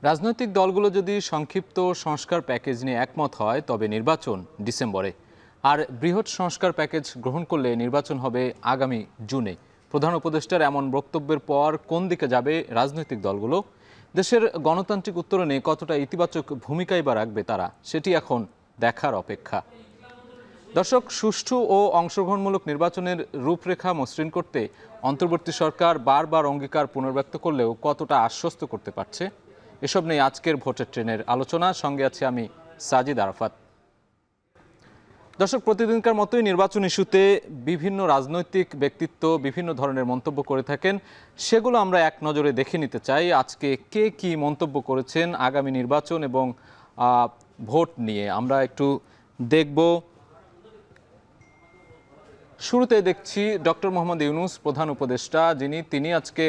রাজনৈতিক দলগুলো যদি সংক্ষিপ্ত সংস্কার প্যাকেজ নিয়ে একমত হয় তবে নির্বাচন ডিসেম্বরে, আর বৃহৎ সংস্কার প্যাকেজ গ্রহণ করলে নির্বাচন হবে আগামী জুনে। প্রধান উপদেষ্টার এমন বক্তব্যের পর কোন দিকে যাবে রাজনৈতিক দলগুলো, দেশের গণতান্ত্রিক উত্তরণে কতটা ইতিবাচক ভূমিকাই বা রাখবে তারা, সেটি এখন দেখার অপেক্ষা। দর্শক, সুষ্ঠু ও অংশগ্রহণমূলক নির্বাচনের রূপরেখা মসৃণ করতে অন্তর্বর্তী সরকার বারবার অঙ্গীকার পুনর্ব্যক্ত করলেও কতটা আশ্বস্ত করতে পারছে, এসব নিয়ে আজকের ভোটের ট্রেনের আলোচনা। সঙ্গে আছি আমি সাজিদ আরাফাত। দর্শক, প্রতিদিনকার মতোই নির্বাচন ইস্যুতে বিভিন্ন রাজনৈতিক ব্যক্তিত্ব বিভিন্ন ধরনের মন্তব্য করে থাকেন, সেগুলো আমরা এক নজরে দেখে নিতে চাই। আজকে কে কি মন্তব্য করেছেন আগামী নির্বাচন এবং ভোট নিয়ে আমরা একটু দেখব। শুরুতে দেখছি ডক্টর মোহাম্মদ ইউনূস, প্রধান উপদেষ্টা, তিনি আজকে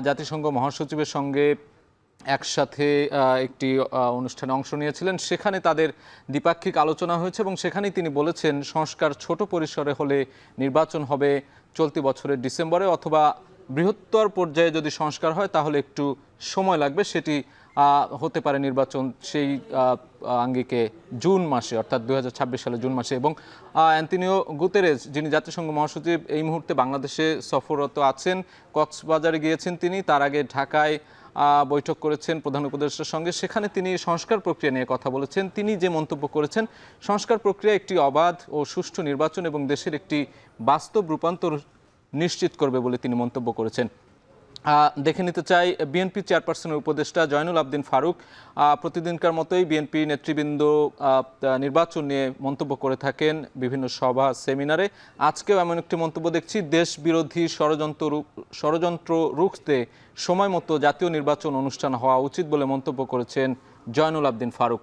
জাতিসংঘ মহাসচিবের সঙ্গে একসাথে একটি অনুষ্ঠানে অংশ নিয়েছিলেন। সেখানে তাদের দ্বিপাক্ষিক আলোচনা হয়েছে এবং সেখানেই তিনি বলেছেন সংস্কার ছোট পরিসরে হলে নির্বাচন হবে চলতি বছরের ডিসেম্বরে, অথবা বৃহত্তর পর্যায়ে যদি সংস্কার হয় তাহলে একটু সময় লাগবে, সেটি হতে পারে নির্বাচন সেই আঙ্গিকে জুন মাসে, অর্থাৎ 2026 সালে জুন মাসে। এবং অ্যান্টোনিও গুতেরেস, যিনি জাতিসংঘ মহাসচিব, এই মুহূর্তে বাংলাদেশে সফররত আছেন, কক্সবাজারে গিয়েছেন তিনি। তার আগে ঢাকায় বৈঠক করেছেন প্রধান উপদেষ্টার সঙ্গে, সেখানে তিনি সংস্কার প্রক্রিয়া নিয়ে কথা বলেছেন। তিনি যে মন্তব্য করেছেন, সংস্কার প্রক্রিয়া একটি অবাধ ও সুষ্ঠু নির্বাচন এবং দেশের একটি বাস্তব রূপান্তর নিশ্চিত করবে বলে তিনি মন্তব্য করেছেন। দেখে নিতে চাই বিএনপি চেয়ারপারসনের উপদেষ্টা জয়নুল আবদিন ফারুক। প্রতিদিনকার মতোই বিএনপি নেতৃবৃন্দ নির্বাচন নিয়ে মন্তব্য করে থাকেন বিভিন্ন সভা সেমিনারে। আজকেও এমন একটি মন্তব্য দেখছি, দেশ বিরোধী ষড়যন্ত্র রুখতে সময় মতো জাতীয় নির্বাচন অনুষ্ঠান হওয়া উচিত বলে মন্তব্য করেছেন জয়নুল আবদিন ফারুক।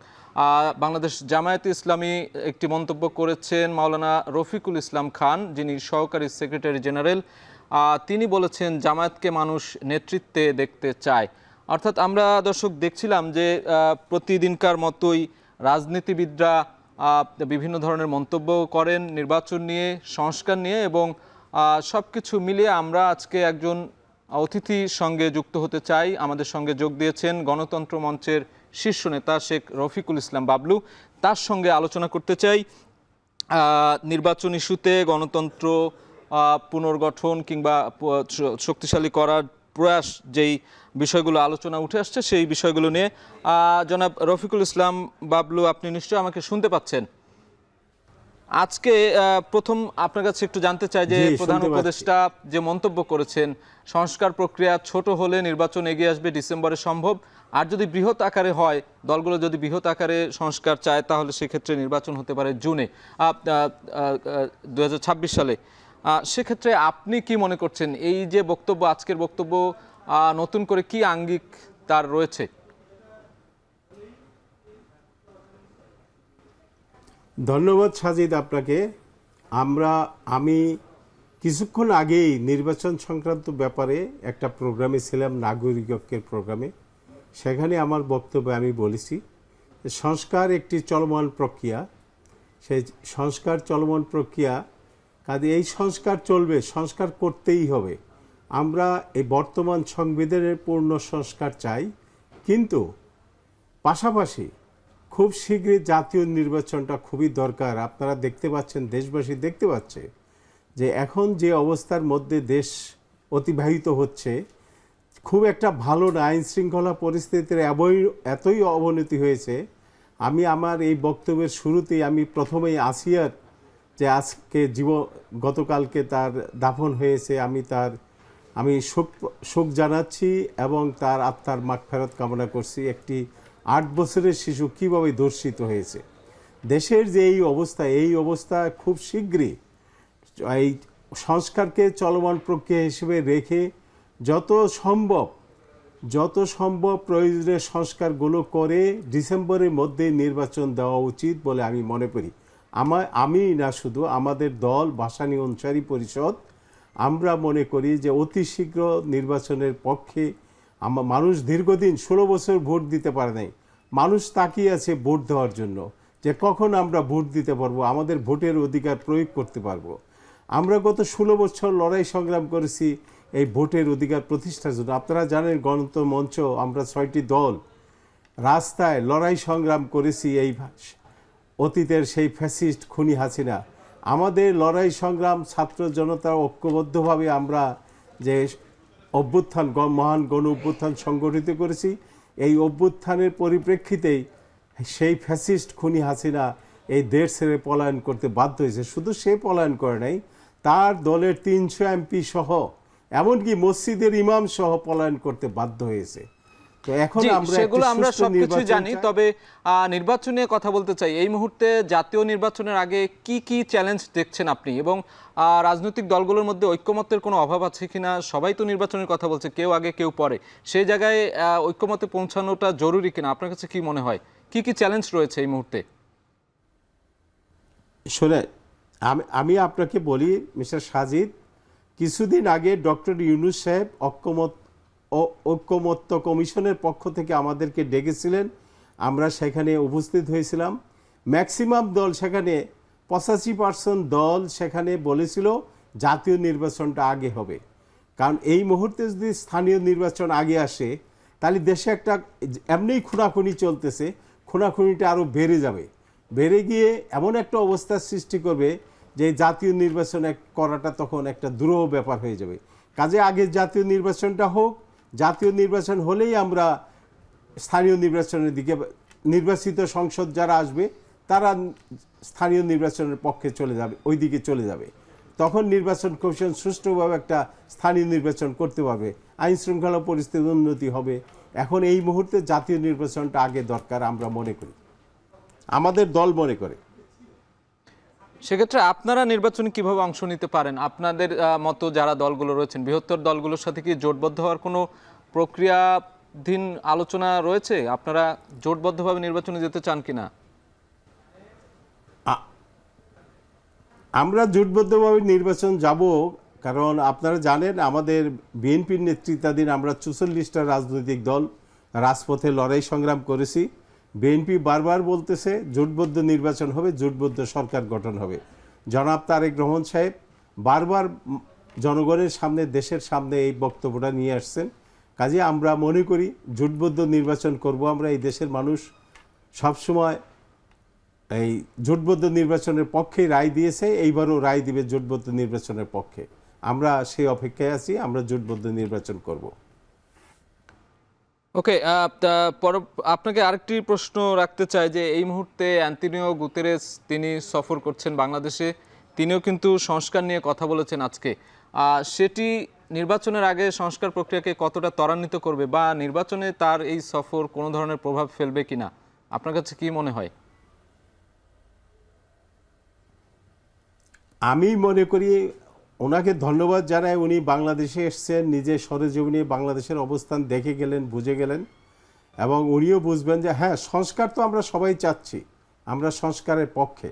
বাংলাদেশ জামায়াতে ইসলামী একটি মন্তব্য করেছেন মাওলানা রফিকুল ইসলাম খান, যিনি সহকারী সেক্রেটারি জেনারেল। তিনি বলেছেন জামায়াতকে মানুষ নেতৃত্বে দেখতে চায়। অর্থাৎ আমরা দর্শক দেখছিলাম যে প্রতিদিনকার মতোই রাজনীতিবিদরা বিভিন্ন ধরনের মন্তব্য করেন নির্বাচন নিয়ে, সংস্কার নিয়ে, এবং সব কিছু মিলিয়ে আমরা আজকে একজন অতিথির সঙ্গে যুক্ত হতে চাই। আমাদের সঙ্গে যোগ দিয়েছেন গণতন্ত্র মঞ্চের শীর্ষ নেতা শেখ রফিকুল ইসলাম বাবলু। তার সঙ্গে আলোচনা করতে চাই নির্বাচন ইস্যুতে গণতন্ত্র পুনর্গঠন কিংবা শক্তিশালী করার প্রয়াস, যেই বিষয়গুলো আলোচনা উঠে আসছে সেই বিষয়গুলো নিয়ে। জনাব রফিকুল ইসলাম বাবলু, আপনি নিশ্চয়ই আমাকে শুনতে পাচ্ছেন। আজকে প্রথম আপনার কাছে একটু জানতে চাই যে প্রধান উপদেষ্টা যে মন্তব্য করেছেন, সংস্কার প্রক্রিয়া ছোট হলে নির্বাচন এগিয়ে আসবে ডিসেম্বরে সম্ভব, আর যদি বৃহৎ আকারে হয়, দলগুলো যদি বৃহৎ আকারে সংস্কার চায় তাহলে সেক্ষেত্রে নির্বাচন হতে পারে জুনে 2026 সালে। সেক্ষেত্রে আপনি কি মনে করছেন, এই যে বক্তব্য, আজকের বক্তব্য, নতুন করে কি আঙ্গিক তার রয়েছে? ধন্যবাদ সাজিদ আপনাকে। আমি কিছুক্ষণ আগেই নির্বাচন সংক্রান্ত ব্যাপারে একটা প্রোগ্রামে ছিলাম, নাগরিক ঐক্যের প্রোগ্রামে। সেখানে আমার বক্তব্যে আমি বলেছি সংস্কার একটি চলমান প্রক্রিয়া, সেই সংস্কার চলমান প্রক্রিয়া, কাজে এই সংস্কার চলবে, সংস্কার করতেই হবে। আমরা এই বর্তমান সংবিধানের পূর্ণ সংস্কার চাই, কিন্তু পাশাপাশি খুব শীঘ্রই জাতীয় নির্বাচনটা খুবই দরকার। আপনারা দেখতে পাচ্ছেন, দেশবাসী দেখতে পাচ্ছে যে এখন যে অবস্থার মধ্যে দেশ অতিবাহিত হচ্ছে খুব একটা ভালো না। আইন শৃঙ্খলা পরিস্থিতির এতই অবনতি হয়েছে। আমি আমার এই বক্তব্যের শুরুতেই আমি প্রথমেই আসিয়ার যে আজকে গতকালকে তার দাফন হয়েছে, আমি শোক জানাচ্ছি এবং তার আত্মার মাগফিরাত কামনা করছি। একটি 8 বছরের শিশু কীভাবে ধর্ষিত হয়েছে। দেশের যে এই অবস্থা খুব শীঘ্রই এই সংস্কারকে চলমান প্রক্রিয়া হিসেবে রেখে যত সম্ভব প্রয়োজনীয় সংস্কারগুলো করে ডিসেম্বরের মধ্যে নির্বাচন দেওয়া উচিত বলে আমি মনে করি। আমি না, শুধু আমাদের দল ভাসানী অনুসারী পরিষদ, আমরা মনে করি যে অতি শীঘ্র নির্বাচনের পক্ষে। মানুষ দীর্ঘদিন 16 বছর ভোট দিতে পারে নাই। মানুষ তাকিয়ে আছে ভোট দেওয়ার জন্য, যে কখন আমরা ভোট দিতে পারবো, আমাদের ভোটের অধিকার প্রয়োগ করতে পারবো। আমরা গত 16 বছর লড়াই সংগ্রাম করেছি এই ভোটের অধিকার প্রতিষ্ঠার জন্য। আপনারা জানেন গণতন্ত্র মঞ্চ, আমরা 6টি দল রাস্তায় লড়াই সংগ্রাম করেছি এই অতীতের সেই ফ্যাসিস্ট খুনি হাসিনা। আমাদের লড়াই সংগ্রাম ছাত্র জনতা ঐক্যবদ্ধভাবে আমরা যে অভ্যুত্থান মহান গণ অভ্যুত্থান সংগঠিত করেছি, এই অভ্যুত্থানের পরিপ্রেক্ষিতেই সেই ফ্যাসিস্ট খুনি হাসিনা এই দেশ ছেড়ে পলায়ন করতে বাধ্য হয়েছে। শুধু সে পলায়ন করে নাই, তার দলের 300 এমপি সহ এমনকি মসজিদের ইমাম সহ পলায়ন করতে বাধ্য হয়েছে। তো এখন সেগুলো আমরা সবকিছু জানি, তবে নির্বাচন নিয়ে কথা বলতে চাই। এই মুহূর্তে জাতীয় নির্বাচনের আগে কি কি চ্যালেঞ্জ দেখছেন আপনি, এবং রাজনৈতিক দলগুলোর মধ্যে ঐক্যমত্যের কোনো অভাব আছে কিনা? সবাই তো নির্বাচনের কথা বলছে, কেউ আগে কেউ পরে, সেই জায়গায় ঐক্যমত্যে পৌঁছানোটা জরুরি কিনা? আপনার কাছে কি মনে হয়, কি কি চ্যালেঞ্জ রয়েছে এই মুহূর্তে? শোনে, আমি আপনাকে বলি মিস্টার সাজিদ, কিছুদিন আগে ডক্টর ইউনূস সাহেব ঐক্যমত্য কমিশনের পক্ষ থেকে আমাদেরকে ডেকেছিলেন, আমরা সেখানে উপস্থিত হয়েছিলাম। ম্যাক্সিমাম দল সেখানে 85% দল সেখানে বলেছিল জাতীয় নির্বাচনটা আগে হবে, কারণ এই মুহূর্তে যদি স্থানীয় নির্বাচন আগে আসে তাহলে দেশে একটা এমনিই খুনাখুনি চলতেছে, খুনাখুনিটা আরও বেড়ে যাবে, বেড়ে গিয়ে এমন একটা অবস্থার সৃষ্টি করবে যে জাতীয় নির্বাচন করাটা তখন একটা দুরূহ ব্যাপার হয়ে যাবে। কাজে আগে জাতীয় নির্বাচনটা হোক, জাতীয় নির্বাচন হলেই আমরা স্থানীয় নির্বাচনের দিকে, নির্বাচিত সংসদ যারা আসবে তারা স্থানীয় নির্বাচনের পক্ষে চলে যাবে, ওই দিকে চলে যাবে। তখন নির্বাচন কমিশন সুষ্ঠুভাবে একটা স্থানীয় নির্বাচন করতে পারবে, আইন শৃঙ্খলা পরিস্থিতির উন্নতি হবে। এখন এই মুহূর্তে জাতীয় নির্বাচনটা আগে দরকার আমরা মনে করি, আমাদের দল মনে করে। সেক্ষেত্রে আপনারা নির্বাচনে কিভাবে অংশ নিতে পারেন? আপনাদের মতো যারা দলগুলো রয়েছেন, বৃহত্তর দলগুলোর সাথে কি জোটবদ্ধ হওয়ার কোনো প্রক্রিয়াধীন আলোচনা রয়েছে? আপনারা জোটবদ্ধভাবে নির্বাচনে যেতে চান কিনা? আমরা জোটবদ্ধভাবে নির্বাচন যাব, কারণ আপনারা জানেন আমাদের বিএনপির নেতৃত্বাধীন আমরা 44টা রাজনৈতিক দল রাজপথে লড়াই সংগ্রাম করেছি। বিএনপি বারবার বলতেছে জোটবদ্ধ নির্বাচন হবে, জোটবদ্ধ সরকার গঠন হবে। জনাব তারেক রহমান সাহেব বারবার জনগণের সামনে, দেশের সামনে এই বক্তব্যটা নিয়ে আসছেন। কাজে আমরা মনে করি জোটবদ্ধ নির্বাচন করব আমরা। এই দেশের মানুষ সবসময় এই জোটবদ্ধ নির্বাচনের পক্ষে রায় দিয়েছে, এইবারও রায় দিবে জোটবদ্ধ নির্বাচনের পক্ষে। আমরা সেই অপেক্ষায় আছি, আমরা জোটবদ্ধ নির্বাচন করব। ওকে, আপনাকে আরেকটি প্রশ্ন রাখতে চাই যে এই মুহূর্তে অ্যান্টোনিও গুতেরেস তিনি সফর করছেন বাংলাদেশে, তিনিও কিন্তু সংস্কার নিয়ে কথা বলেছেন আজকে। সেটি নির্বাচনের আগে সংস্কার প্রক্রিয়াকে কতটা ত্বরান্বিত করবে, বা নির্বাচনে তার এই সফর কোনো ধরনের প্রভাব ফেলবে কিনা, আপনার কাছে কি মনে হয়? আমি মনে করি ওনাকে ধন্যবাদ জানাই, উনি বাংলাদেশে এসছেন, নিজে সরেজমিনে বাংলাদেশের অবস্থান দেখে গেলেন, বুঝে গেলেন, এবং উনিও বুঝবেন যে হ্যাঁ সংস্কার তো আমরা সবাই চাচ্ছি, আমরা সংস্কারের পক্ষে।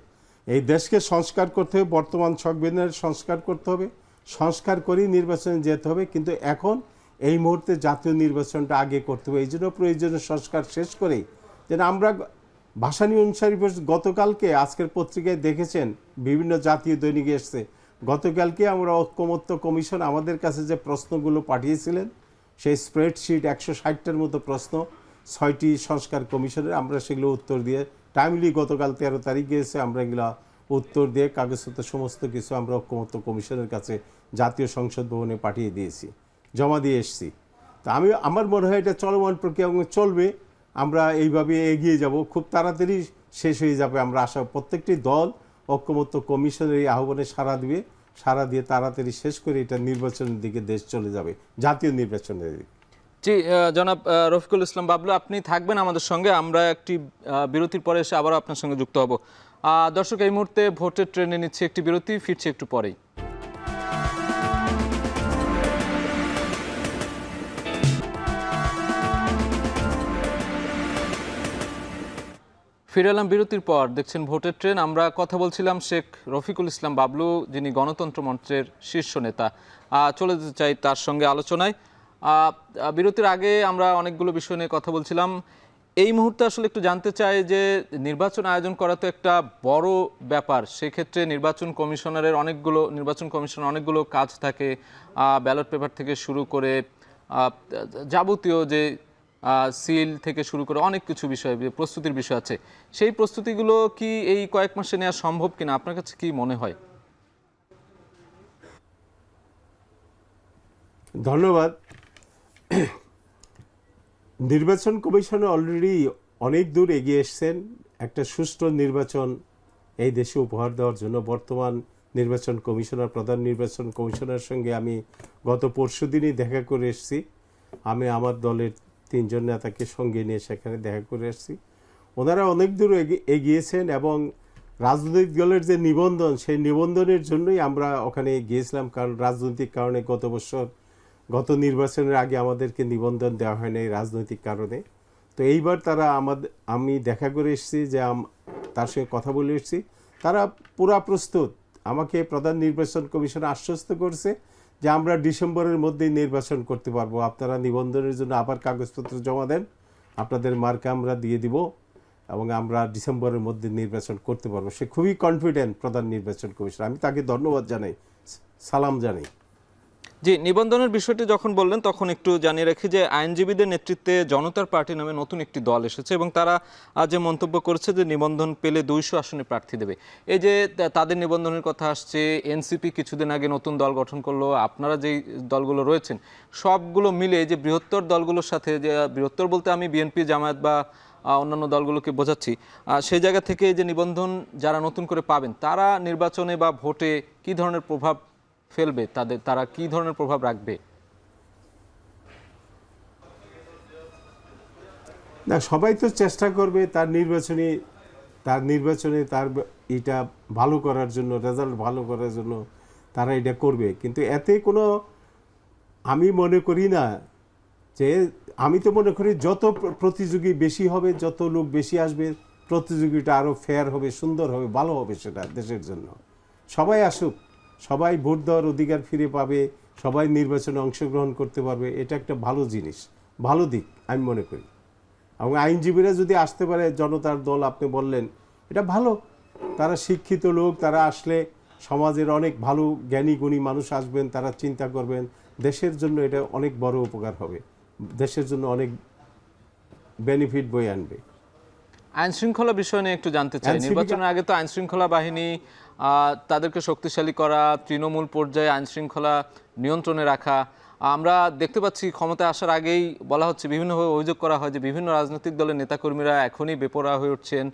এই দেশকে সংস্কার করতে হবে, বর্তমান সংবিধানের সংস্কার করতে হবে, সংস্কার করেই নির্বাচনে যেতে হবে। কিন্তু এখন এই মুহূর্তে জাতীয় নির্বাচনটা আগে করতে হবে। এই জন্য প্রয়োজনীয় সংস্কার শেষ করেই যেন আমরা ভাসানী অনুসারী গতকালকে আজকের পত্রিকায় দেখেছেন, বিভিন্ন জাতীয় দৈনিকে এসছে, গতকালকে আমরা ঐক্যমত্য কমিশন আমাদের কাছে যে প্রশ্নগুলো পাঠিয়েছিলেন, সেই স্প্রেডশিট 160টার মতো প্রশ্ন 6টি সংস্কার কমিশনের, আমরা সেগুলো উত্তর দিয়ে টাইমলি গতকাল 13 তারিখ গিয়েছে, আমরা এগুলো উত্তর দিয়ে কাগজপত্র সমস্ত কিছু আমরা ঐক্যমত্য কমিশনের কাছে জাতীয় সংসদ ভবনে পাঠিয়ে দিয়েছি, জমা দিয়ে এসেছি। তো আমার মনে হয় এটা চলমান প্রক্রিয়া চলবে, আমরা এইভাবে এগিয়ে যাব, খুব তাড়াতাড়ি শেষ হয়ে যাবে আমরা আশা। প্রত্যেকটি দল ঐক্যমত্য কমিশনের এই আহ্বানে সাড়া দিবে, সাড়া দিয়ে তাড়াতাড়ি শেষ করে এটা নির্বাচনের দিকে দেশ চলে যাবে, জাতীয় নির্বাচনের দিকে। জি, জনাব রফিকুল ইসলাম বাবলু, আপনি থাকবেন আমাদের সঙ্গে, আমরা একটি বিরতির পরে এসে আবারও আপনার সঙ্গে যুক্ত হব। দর্শক, এই মুহূর্তে ভোটের ট্রেনে নিচ্ছে একটি বিরতি, ফিরছে একটু পরেই। ফিরে এলাম বিরতির পর, দেখছেন ভোটের ট্রেন। আমরা কথা বলছিলাম শেখ রফিকুল ইসলাম বাবলু, যিনি গণতন্ত্র মঞ্চের শীর্ষ নেতা। চলে যেতে চাই তার সঙ্গে আলোচনায়। বিরতির আগে আমরা অনেকগুলো বিষয় নিয়ে কথা বলছিলাম। এই মুহূর্তে আসলে একটু জানতে চাই যে নির্বাচন আয়োজন করা তো একটা বড় ব্যাপার, সেক্ষেত্রে নির্বাচন কমিশনারের অনেকগুলো কাজ থাকে, ব্যালট পেপার থেকে শুরু করে যাবতীয় যে সিল থেকে শুরু করে অনেক কিছু বিষয়, প্রস্তুতির বিষয় আছে। সেই প্রস্তুতিগুলো কি এই কয়েক মাসে নেওয়া সম্ভব কিনা, আপনার কাছে কি মনে হয়? ধন্যবাদ। নির্বাচন কমিশনে অলরেডি অনেক দূর এগিয়ে এসছেন একটা সুষ্ঠু নির্বাচন এই দেশে উপহার দেওয়ার জন্য। বর্তমান নির্বাচন কমিশনার, প্রধান নির্বাচন কমিশনারের সঙ্গে আমি গত পরশুদিনই দেখা করে এসেছি। আমি আমার দলের 3 জন নেতাকে সঙ্গে নিয়ে সেখানে দেখা করে এসেছি। ওনারা অনেক দূর এগিয়েছেন এবং রাজনৈতিক দলের যে নিবন্ধন, সেই নিবন্ধনের জন্যই আমরা ওখানে গিয়েছিলাম। কারণ রাজনৈতিক কারণে গত নির্বাচনের আগে আমাদেরকে নিবন্ধন দেওয়া হয় না এই রাজনৈতিক কারণে। তো এইবার আমি দেখা করে এসেছি, যে তার সঙ্গে কথা বলে এসেছি। তারা পুরা প্রস্তুত। আমাকে প্রধান নির্বাচন কমিশন আশ্বস্ত করছে যে আমরা ডিসেম্বরের মধ্যেই নির্বাচন করতে পারবো, আপনারা নিবন্ধনের জন্য আবার কাগজপত্র জমা দেন, আপনাদের মার্কা আমরা দিয়ে দিব এবং আমরা ডিসেম্বরের মধ্যে নির্বাচন করতে পারবো। সে খুবই কনফিডেন্ট প্রধান নির্বাচন কমিশন। আমি তাকে ধন্যবাদ জানাই, সালাম জানাই। জি, নিবন্ধনের বিষয়টি যখন বললেন তখন একটু জানিয়ে রাখি যে আইনজীবীদের নেতৃত্বে জনতার পার্টি নামে নতুন একটি দল এসেছে এবং তারা যে মন্তব্য করেছে যে নিবন্ধন পেলে 200 আসনে প্রার্থী দেবে। এই যে তাদের নিবন্ধনের কথা আসছে, এনসিপি কিছুদিন আগে নতুন দল গঠন করলো, আপনারা যেই দলগুলো রয়েছেন সবগুলো মিলে যে বৃহত্তর দলগুলোর সাথে, যে বৃহত্তর বলতে আমি বিএনপি, জামায়াত বা অন্যান্য দলগুলোকে বোঝাচ্ছি, সেই জায়গা থেকে যে নিবন্ধন যারা নতুন করে পাবেন তারা নির্বাচনে বা ভোটে কি ধরনের প্রভাব ফেলবে, তারা কি ধরনের প্রভাব রাখবে? না, সবাই তো চেষ্টা করবে তার নির্বাচনে তার এটা ভালো করার জন্য, রেজাল্ট ভালো করার জন্য তারা এটা করবে। কিন্তু এতে কোনো, আমি মনে করি না যে, আমি তো মনে করি যত প্রতিযোগী বেশি হবে, যত লোক বেশি আসবে, প্রতিযোগিতা আরও ফেয়ার হবে, সুন্দর হবে, ভালো হবে সেটা দেশের জন্য। সবাই আসুক, সবাই ভোট দেওয়ার অধিকার ফিরে পাবে, সবাই নির্বাচনে অংশগ্রহণ করতে পারবে, এটা একটা ভালো জিনিস, ভালো দিক আমি মনে করি। এবং আইনজীবীরা যদি আসতে পারে, জনতার দল আপনি বললেন, এটা ভালো। তারা শিক্ষিত লোক, তারা আসলে সমাজের অনেক ভালো জ্ঞানী গুণী মানুষ আসবেন, তারা চিন্তা করবেন, দেশের জন্য এটা অনেক বড় উপকার হবে, দেশের জন্য অনেক বেনিফিট বয়ে আনবে। আইন শৃঙ্খলা বিষয় নিয়ে একটু জানতে চাই। নির্বাচনের আগে তো আইন শৃঙ্খলা বাহিনী, তাদেরকে শক্তিশালী করা, তৃণমূল পর্যায়ে আইন শৃঙ্খলা নিয়ন্ত্রণে রাখা, আমরা দেখতে পাচ্ছি ক্ষমতায় আসার আগেই বলা হচ্ছে, বিভিন্নভাবে অভিযোগ করা হয় যে বিভিন্ন রাজনৈতিক দলের নেতাকর্মীরা এখনই বেপরোয়া হয়ে উঠছেন।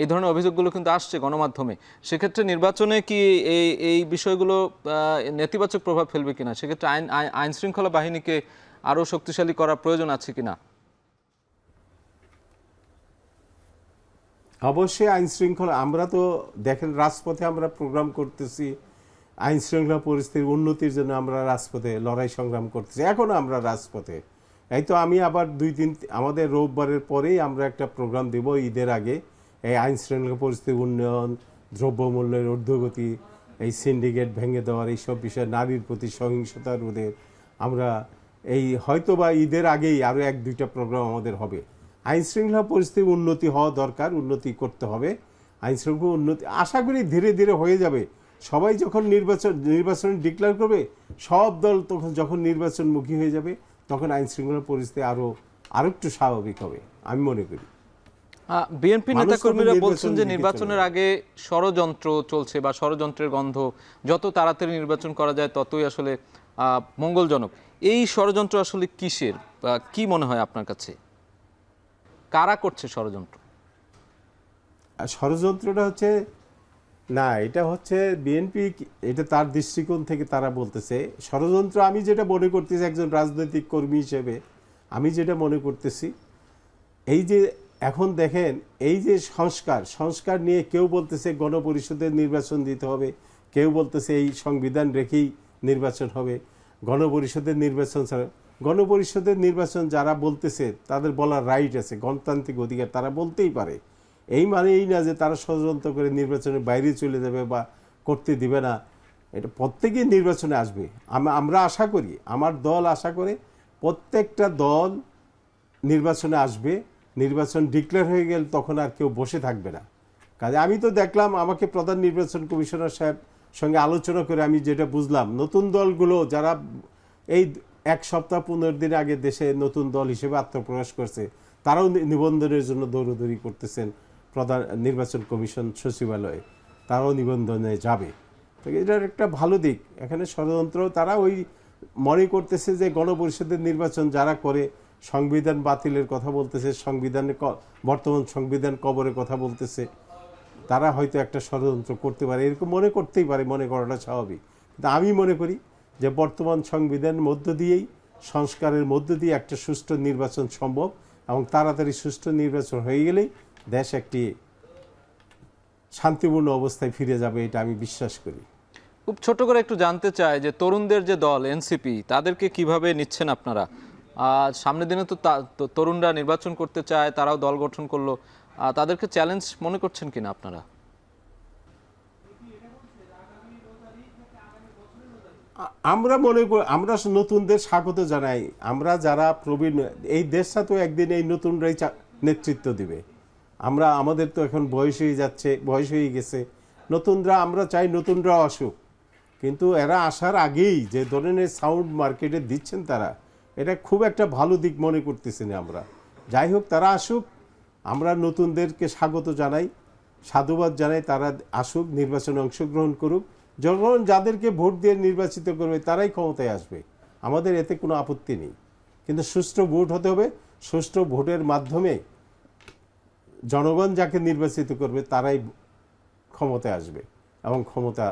এই ধরনের অভিযোগগুলো কিন্তু আসছে গণমাধ্যমে। সেক্ষেত্রে নির্বাচনে কি এই বিষয়গুলো নেতিবাচক প্রভাব ফেলবে কিনা? সেক্ষেত্রে আইন শৃঙ্খলা বাহিনীকে আরও শক্তিশালী করার প্রয়োজন আছে কিনা? অবশ্যই আইন শৃঙ্খলা, আমরা তো দেখেন রাজপথে আমরা প্রোগ্রাম করতেছি, আইন শৃঙ্খলা পরিস্থিতির উন্নতির জন্য আমরা রাজপথে লড়াই সংগ্রাম করতেছি, এখনো আমরা রাজপথে। এই তো আমি আবার আমাদের রোববারের পরেই আমরা একটা প্রোগ্রাম দেব ঈদের আগে, এই আইন শৃঙ্খলা পরিস্থিতির উন্নয়ন, দ্রব্যমূল্যের ঊর্ধ্বগতি, এই সিন্ডিকেট ভেঙে দেওয়ার এইসব বিষয়ে, নারীর প্রতি সহিংসতা রোধের, আমরা এই হয়তো বা ঈদের আগেই আরও 1-2টা প্রোগ্রাম আমাদের হবে। আইন শৃঙ্খলা পরিস্থিতির উন্নতি হওয়া দরকার, উন্নতি করতে হবে। আইন শৃঙ্খলা উন্নতি আশা করি ধীরে ধীরে হয়ে যাবে। সবাই যখন নির্বাচন ডিক্লেয়ার করবে, সব দল তখন যখন নির্বাচনমুখী হয়ে যাবে, তখন আইন শৃঙ্খলা পরিস্থিতি আরও একটু স্বাভাবিক হবে আমি মনে করি। বিএনপি নেতাকর্মীরা বলছেন যে নির্বাচনের আগে ষড়যন্ত্র চলছে বা ষড়যন্ত্রের গন্ধ, যত তাড়াতাড়ি নির্বাচন করা যায় ততই আসলে মঙ্গলজনক। এই ষড়যন্ত্র আসলে কিসের, কি মনে হয় আপনার কাছে, কারা করছে ষড়যন্ত্র? ষড়যন্ত্রটা হচ্ছে না, এটা হচ্ছে বিএনপি, এটা তার দৃষ্টিকোণ থেকে তারা বলতেছে ষড়যন্ত্র। আমি যেটা মনে করতেছি একজন রাজনৈতিক কর্মী হিসেবে, আমি যেটা মনে করতেছি, এই যে এখন দেখেন এই যে সংস্কার নিয়ে কেউ বলতেছে গণপরিষদের নির্বাচন দিতে হবে, কেউ বলতেছে এই সংবিধান রেখেই নির্বাচন হবে, গণপরিষদের নির্বাচন যারা বলতেছে তাদের বলার রাইট আছে, গণতান্ত্রিক অধিকার, তারা বলতেই পারে। এই মানেই না যে তারা ষড়যন্ত্র করে নির্বাচনের বাইরে চলে যাবে বা করতে দিবে না। এটা প্রত্যেকেই নির্বাচনে আসবে। আমরা আশা করি, আমার দল আশা করে প্রত্যেকটা দল নির্বাচনে আসবে। নির্বাচন ডিক্লেয়ার হয়ে গেলে তখন আর কেউ বসে থাকবে না। কাজে আমি তো দেখলাম, আমাকে প্রধান নির্বাচন কমিশনার সাহেব সঙ্গে আলোচনা করে আমি যেটা বুঝলাম, নতুন দলগুলো যারা এই 1 সপ্তাহ 15 দিন আগে দেশে নতুন দল হিসেবে আত্মপ্রকাশ করছে, তারাও নিবন্ধনের জন্য দৌড়দৌড়ি করতেছেন প্রধান নির্বাচন কমিশন সচিবালয়ে, তারাও নিবন্ধনে যাবে। তো এটার একটা ভালো দিক। এখানে ষড়যন্ত্র তারা ওই মনে করতেছে যে গণপরিষদের নির্বাচন যারা করে সংবিধান বাতিলের কথা বলতেছে, বর্তমান সংবিধান কবরের কথা বলতেছে, তারা হয়তো একটা ষড়যন্ত্র করতে পারে, এরকম মনে করতেই পারে, মনে করাটা স্বাভাবিক। কিন্তু আমি মনে করি যে বর্তমান সংবিধানের মধ্য দিয়েই, সংস্কারের মধ্য দিয়ে একটা সুষ্ঠু নির্বাচন সম্ভব, এবং তাড়াতাড়ি সুষ্ঠু নির্বাচন হয়ে গেলেই দেশ একটি শান্তিপূর্ণ অবস্থায় ফিরে যাবে, এটা আমি বিশ্বাস করি। খুব ছোট করে একটু জানতে চাই যে তরুণদের যে দল এনসিপি, তাদেরকে কিভাবে নিচ্ছেন আপনারা? সামনের দিনে তো তরুণরা নির্বাচন করতে চায়, তারাও দল গঠন করলো, তাদেরকে চ্যালেঞ্জ মনে করছেন কিনা আপনারা? আমরা মনে করি, আমরা নতুনদের স্বাগত জানাই। আমরা যারা প্রবীণ, এই দেশটা তো একদিন এই নতুনরাই নেতৃত্ব দিবে। আমাদের তো এখন বয়স হয়ে যাচ্ছে, বয়স হয়ে গেছে, নতুনরা, আমরা চাই নতুনরাও আসুক। কিন্তু এরা আসার আগেই যে ধরনের সাউন্ড মার্কেটে দিচ্ছেন তারা, এটা খুব একটা ভালো দিক মনে করতেছি না আমরা। যাই হোক, তারা আসুক, আমরা নতুনদেরকে স্বাগত জানাই, সাধুবাদ জানাই, তারা আসুক, নির্বাচনে অংশগ্রহণ করুক। যখন যাদেরকে ভোট দিয়ে নির্বাচিত করবে তারাই ক্ষমতায় আসবে, আমাদের এতে কোনো আপত্তি নেই। কিন্তু সুষ্ঠু ভোট হতে হবে, সুষ্ঠু ভোটের মাধ্যমে জনগণ যাকে নির্বাচিত করবে তারাই ক্ষমতায় আসবে, এবং ক্ষমতা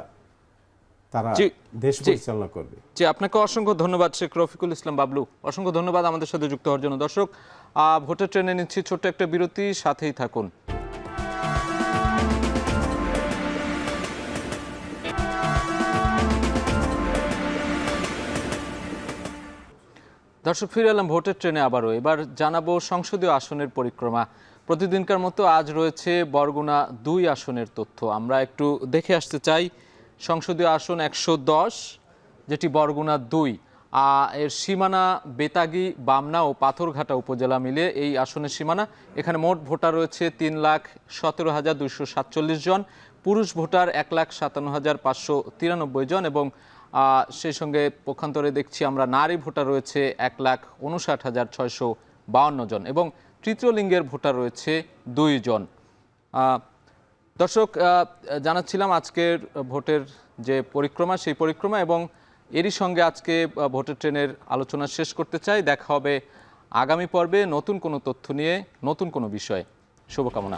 তারা দেশ পরিচালনা করবে। জি, আপনাকে অসংখ্য ধন্যবাদ শেখ রফিকুল ইসলাম বাবলু, অসংখ্য ধন্যবাদ আমাদের সাথে যুক্ত হওয়ার জন্য। দর্শক, ভোটের ট্রেনে নিচ্ছি ছোট্ট একটা বিরতি, সাথেই থাকুন। দর্শক, ফিরে এলাম ভোটের ট্রেনে আবারও। এবার জানাবো সংসদীয় আসনের পরিক্রমা। প্রতিদিনকার মতো আজ রয়েছে বরগুনা 2 আসনের তথ্য। আমরা একটু দেখে আসতে চাই। সংসদীয় আসন 110, যেটি বরগুনা 2, এর সীমানা বেতাগী, বামনা ও পাথরঘাটা উপজেলা মিলে এই আসনের সীমানা। এখানে মোট ভোটার রয়েছে 3,17,247 জন, পুরুষ ভোটার 1,57,593 জন, এবং সেই সঙ্গে পক্ষান্তরে দেখছি আমরা নারী ভোটার রয়েছে 1,59,652 জন, এবং তৃতীয় লিঙ্গের ভোটার রয়েছে 2 জন। দর্শক, জানাচ্ছিলাম আজকের ভোটের যে পরিক্রমা, সেই পরিক্রমা, এবং এরই সঙ্গে আজকে ভোটের ট্রেনের আলোচনা শেষ করতে চাই। দেখা হবে আগামী পর্বে নতুন কোনো তথ্য নিয়ে, নতুন কোনো বিষয়ে। শুভকামনা।